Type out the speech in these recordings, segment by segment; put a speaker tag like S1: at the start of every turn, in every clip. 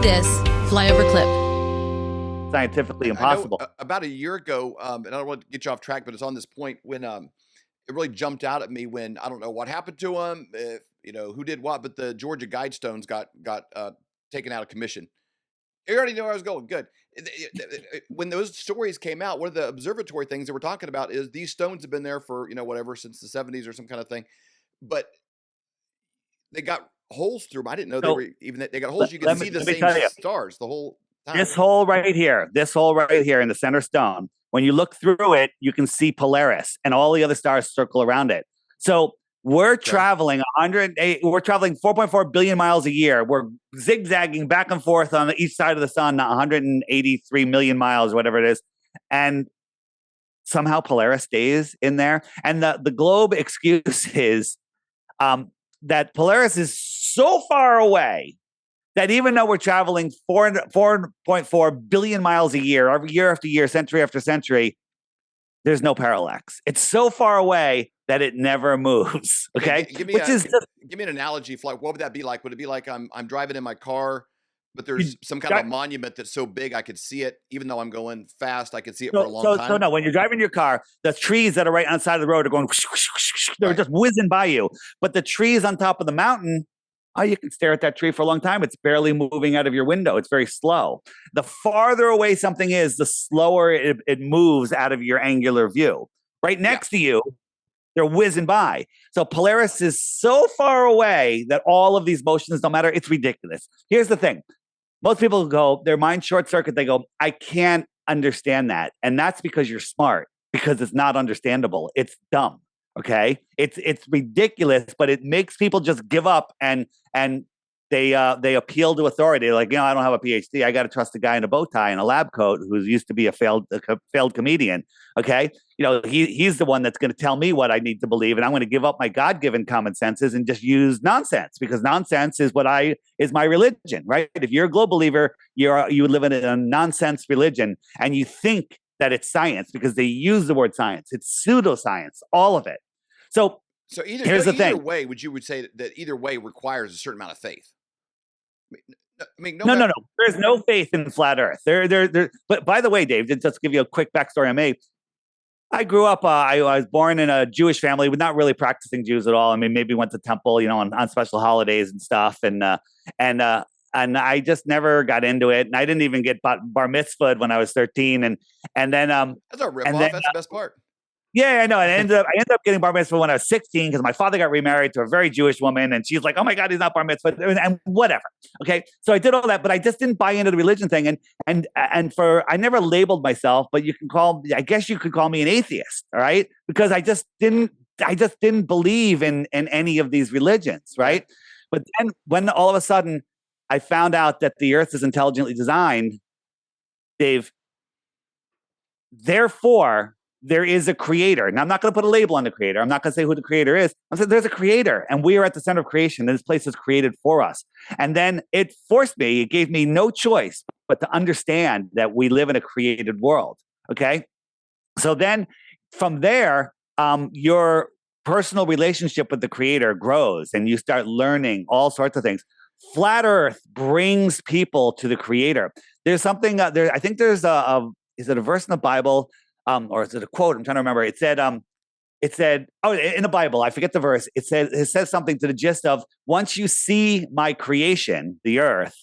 S1: this Flyover Clip.
S2: Scientifically impossible.
S3: I know, about a year ago, and I don't want to get you off track, but it's on this point when it really jumped out at me when I don't know what happened to him, if, who did what, but the Georgia Guidestones got taken out of commission. You already know where I was going. Good. When those stories came out, one of the observatory things they were talking about is these stones have been there for, whatever, since the 70s or some kind of thing. But they got holes through them. I didn't know they got holes. You can see the same stars the whole time.
S2: This hole right here in the center stone, when you look through it, you can see Polaris and all the other stars circle around it. So we're traveling 4.4 billion miles a year. We're zigzagging back and forth on each side of the sun, 183 million miles, whatever it is. And somehow Polaris stays in there. And the globe excuse is that Polaris is so far away that even though we're traveling 4.4 billion miles a year after year, century after century, there's no parallax. It's so far away that it never moves. Okay,
S3: give me an analogy. What would that be like? Would it be like I'm driving in my car, but there's some kind of a monument that's so big I could see it, even though I'm going fast, I could see it for a long time.
S2: So no, when you're driving your car, the trees that are right on the side of the road are going, they're just whizzing by you. But the trees on top of the mountain, you can stare at that tree for a long time. It's barely moving out of your window. It's very slow. The farther away something is, the slower it moves out of your angular view. Right next to you, they're whizzing by. So Polaris is so far away that all of these motions don't matter. It's ridiculous. Here's the thing. Most people go, their mind short circuit. They go, I can't understand that. And that's because you're smart, because it's not understandable. It's dumb. Okay. It's ridiculous, but it makes people just give up and they appeal to authority. They're like, I don't have a PhD. I got to trust a guy in a bow tie and a lab coat who's used to be a failed comedian. Okay. He's the one that's going to tell me what I need to believe. And I'm going to give up my God-given common senses and just use nonsense, because nonsense is is my religion, right? If you're a global believer, you live in a nonsense religion and you think that it's science because they use the word science. It's pseudoscience, all of it. So
S3: either way, would say that either way requires a certain amount of faith?
S2: No. There's no faith in flat Earth. But by the way, Dave, just to give you a quick backstory on me, I grew up. I was born in a Jewish family, with not really practicing Jews at all. I mean, maybe went to temple, on special holidays and stuff, and I just never got into it. And I didn't even get bar mitzvahed when I was 13. And then
S3: that's a ripoff. That's the best part.
S2: Yeah, I know. I ended up getting bar mitzvah when I was 16 because my father got remarried to a very Jewish woman, and she's like, "Oh my God, he's not bar mitzvah," and whatever. Okay, so I did all that, but I just didn't buy into the religion thing, and I never labeled myself, but I guess you could call me an atheist, all right? Because I just didn't believe in any of these religions, right? But then when all of a sudden I found out that the Earth is intelligently designed, Dave, therefore there is a creator. And I'm not going to put a label on the creator. I'm not going to say who the creator is. I'm saying there's a creator, and we are at the center of creation, and this place is created for us. And then it gave me no choice but to understand that we live in a created world. Okay. So then from there, your personal relationship with the creator grows, and you start learning all sorts of things. Flat Earth brings people to the creator. There's something there. I think there's is it a verse in the Bible? Or is it a quote? I'm trying to remember. It said, in the Bible, I forget the verse. It says something to the gist of, once you see my creation, the earth,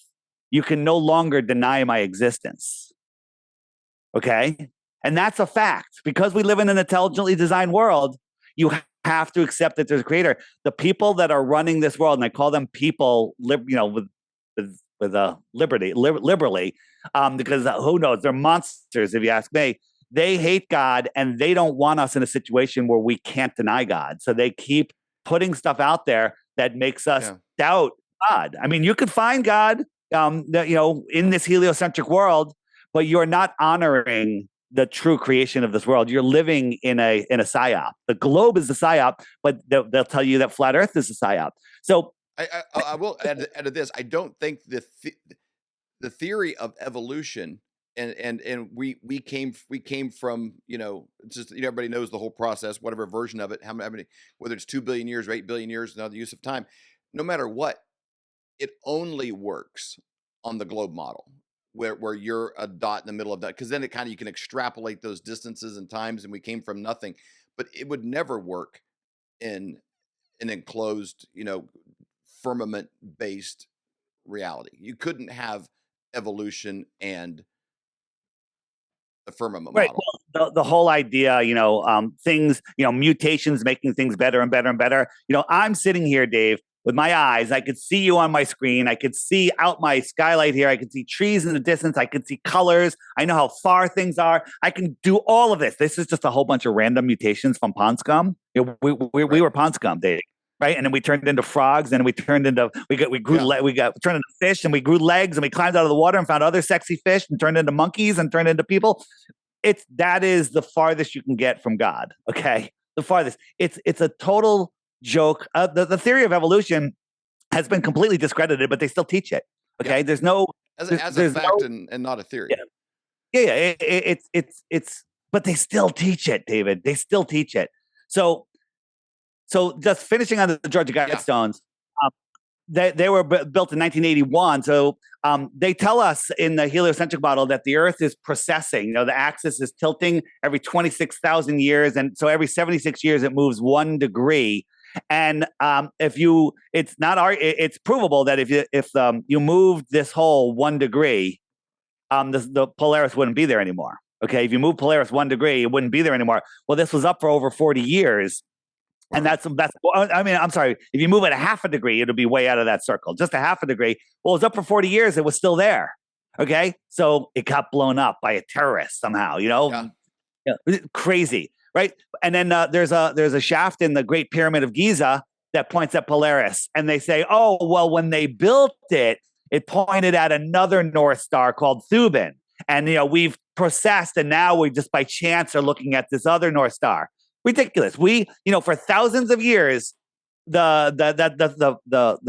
S2: you can no longer deny my existence. Okay. And that's a fact, because we live in an intelligently designed world. You have to accept that there's a creator. The people that are running this world, and I call them people, liberally, because who knows? They're monsters, if you ask me. They hate God, and they don't want us in a situation where we can't deny God. So they keep putting stuff out there that makes us doubt God. I mean, you could find God, in this heliocentric world, but you're not honoring the true creation of this world. You're living in a psyop. The globe is the psyop, but they'll tell you that flat Earth is a psyop. So
S3: I will add to this. I don't think the theory of evolution. And we came from, it's just, everybody knows the whole process, whatever version of it, how many, whether it's 2 billion years or 8 billion years, now the use of time, no matter what, it only works on the globe model, where you're a dot in the middle of that, because then it kind of, you can extrapolate those distances and times, and we came from nothing. But it would never work in an enclosed, firmament based reality. You couldn't have evolution and a firmament
S2: Right.
S3: model.
S2: Well, the whole idea, things, mutations making things better and better and better. I'm sitting here, Dave, with my eyes. I could see you on my screen. I could see out my skylight here. I could see trees in the distance. I could see colors. I know how far things are. I can do all of this. This is just a whole bunch of random mutations from pond scum. We were pond scum, Dave. Right, and then we turned into frogs, and we turned into turned into fish, and we grew legs, and we climbed out of the water and found other sexy fish, and turned into monkeys, and turned into people. That is the farthest you can get from God. Okay, the farthest. It's a total joke. The theory of evolution has been completely discredited, but they still teach it. Okay, there's no
S3: as a fact and not a theory.
S2: Yeah. It's but they still teach it, David. They still teach it. So just finishing on the Georgia Guidestones, they were built in 1981. So they tell us in the heliocentric model that the Earth is precessing. The axis is tilting every 26,000 years, and so every 76 years it moves 1 degree. And it's provable that if you moved this whole 1 degree, the Polaris wouldn't be there anymore. Okay, if you move Polaris 1 degree, it wouldn't be there anymore. Well, this was up for over 40 years. And I'm sorry, if you move it a half a degree, it'll be way out of that circle. Just a half a degree. Well, it was up for 40 years. It was still there. Okay. So it got blown up by a terrorist somehow, crazy. Right. And then there's a shaft in the Great Pyramid of Giza that points at Polaris. And they say, oh, well, when they built it, it pointed at another North Star called Thuban. And, we've processed, and now we just by chance are looking at this other North Star. Ridiculous. We, for thousands of years, the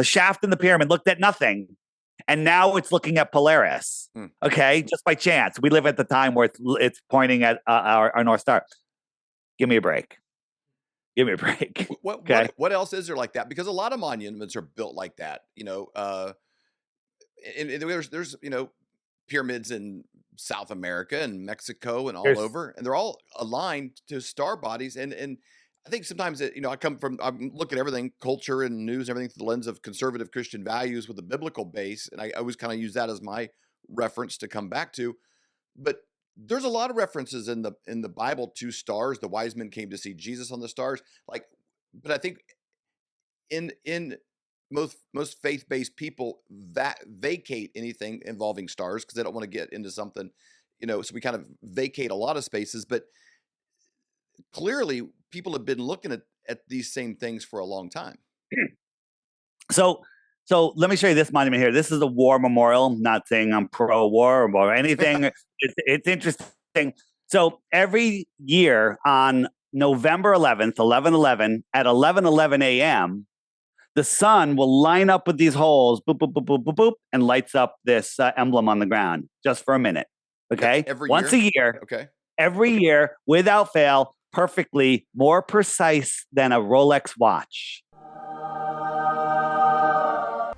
S2: shaft in the pyramid looked at nothing, and now it's looking at Polaris. Okay, just by chance. We live at the time where it's pointing at our North Star. Give me a break.
S3: What else is there like that? Because a lot of monuments are built like that. And there's pyramids in South America and Mexico and all over, and they're all aligned to star bodies. And I think sometimes I look at everything, culture and news and everything through the lens of conservative Christian values with a biblical base. And I always kind of use that as my reference to come back to. But there's a lot of references in the Bible to stars. The wise men came to see Jesus on the stars. But I think in most faith-based people that vacate anything involving stars because they don't want to get into something, so we kind of vacate a lot of spaces. But clearly people have been looking at these same things for a long time.
S2: So let me show you this monument here. This is a war memorial. I'm not saying I'm pro-war or anything. It's interesting. So every year on November 11th, 11/11 at 11:11 a.m., the sun will line up with these holes, boop, boop, boop, boop, boop, boop, and lights up this emblem on the ground just for a minute. Okay. Once a year.
S3: Okay.
S2: Every year, without fail, perfectly, more precise than a Rolex watch.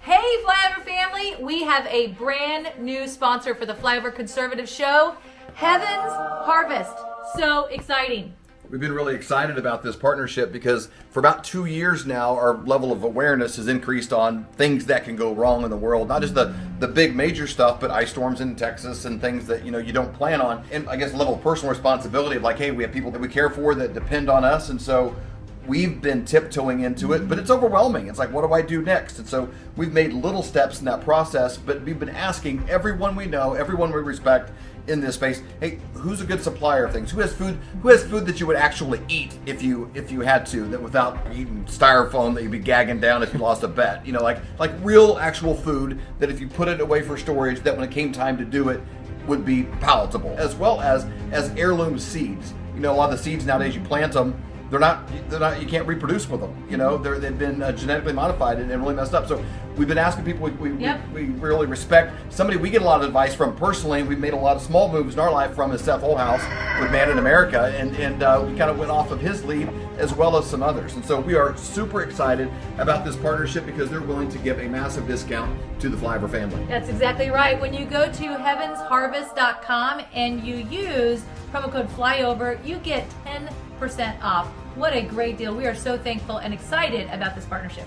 S1: Hey, Flyover family, we have a brand new sponsor for the Flyover Conservative Show, Heaven's Harvest. So exciting.
S3: We've been really excited about this partnership because for about 2 years now, our level of awareness has increased on things that can go wrong in the world. Not just the big major stuff, but ice storms in Texas and things that you don't plan on. And I guess a level of personal responsibility of hey, we have people that we care for that depend on us. And so we've been tiptoeing into it, but it's overwhelming. It's what do I do next? And so we've made little steps in that process, but we've been asking everyone we know, everyone we respect in this space, hey, who's a good supplier of things? Who has food that you would actually eat if you had to, that without eating styrofoam that you'd be gagging down if you lost a bet? Like real actual food that if you put it away for storage, that when it came time to do it would be palatable, as well as heirloom seeds. A lot of the seeds nowadays, you plant them they're not, you can't reproduce with them. You know, they've been genetically modified and really messed up. So we've been asking people we really respect. Somebody we get a lot of advice from personally, we've made a lot of small moves in our life from, is Seth Holhouse with Man in America. And we kind of went off of his lead as well as some others. And so we are super excited about this partnership because they're willing to give a massive discount to the Flyover family.
S1: That's exactly right. When you go to heavensharvest.com and you use promo code FLYOVER, you get 10% off. What a great deal. We are so thankful and excited about this partnership.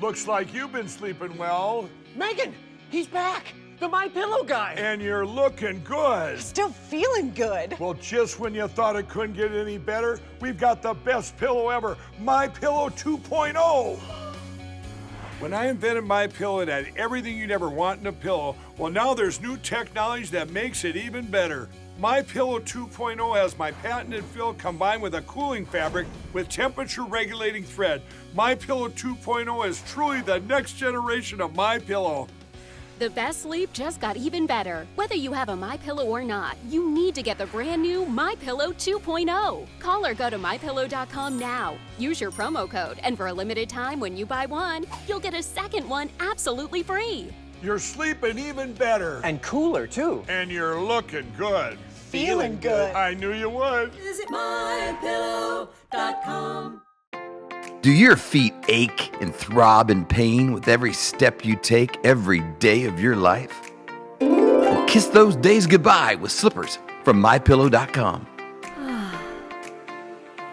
S4: Looks like you've been sleeping well.
S5: Megan, he's back. The My Pillow guy.
S4: And you're looking good.
S5: Still feeling good.
S4: Well, just when you thought it couldn't get any better, we've got the best pillow ever, My Pillow 2.0. When I invented My Pillow, it had everything you'd ever want in a pillow. Well, now there's new technology that makes it even better. My Pillow 2.0 has my patented fill combined with a cooling fabric with temperature regulating thread. My Pillow 2.0 is truly the next generation of My Pillow.
S6: The best sleep just got even better. Whether you have a MyPillow or not, you need to get the brand new MyPillow 2.0. Call or go to MyPillow.com now. Use your promo code, and for a limited time when you buy one, you'll get a second one absolutely free.
S4: You're sleeping even better.
S5: And cooler, too.
S4: And you're looking good.
S5: Feeling good.
S4: I knew you would.
S7: Visit mypillow.com.
S8: Do your feet ache and throb in pain with every step you take every day of your life? Well, kiss those days goodbye with slippers from mypillow.com.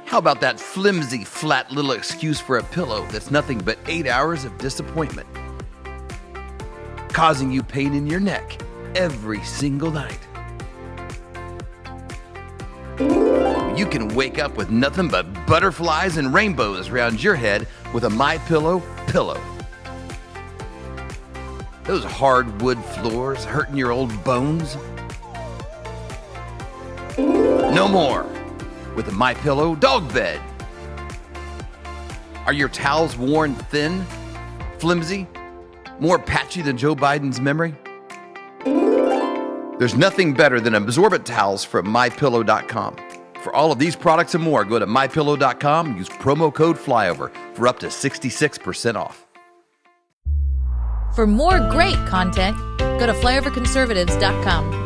S8: How about that flimsy, flat little excuse for a pillow that's nothing but 8 hours of disappointment, causing you pain in your neck every single night? You can wake up with nothing but butterflies and rainbows around your head with a MyPillow pillow. Those hardwood floors hurting your old bones? No more with a MyPillow dog bed. Are your towels worn thin, flimsy, more patchy than Joe Biden's memory? There's nothing better than absorbent towels from mypillow.com. For all of these products and more, go to mypillow.com and use promo code FLYOVER for up to 66% off.
S1: For more great content, go to flyoverconservatives.com.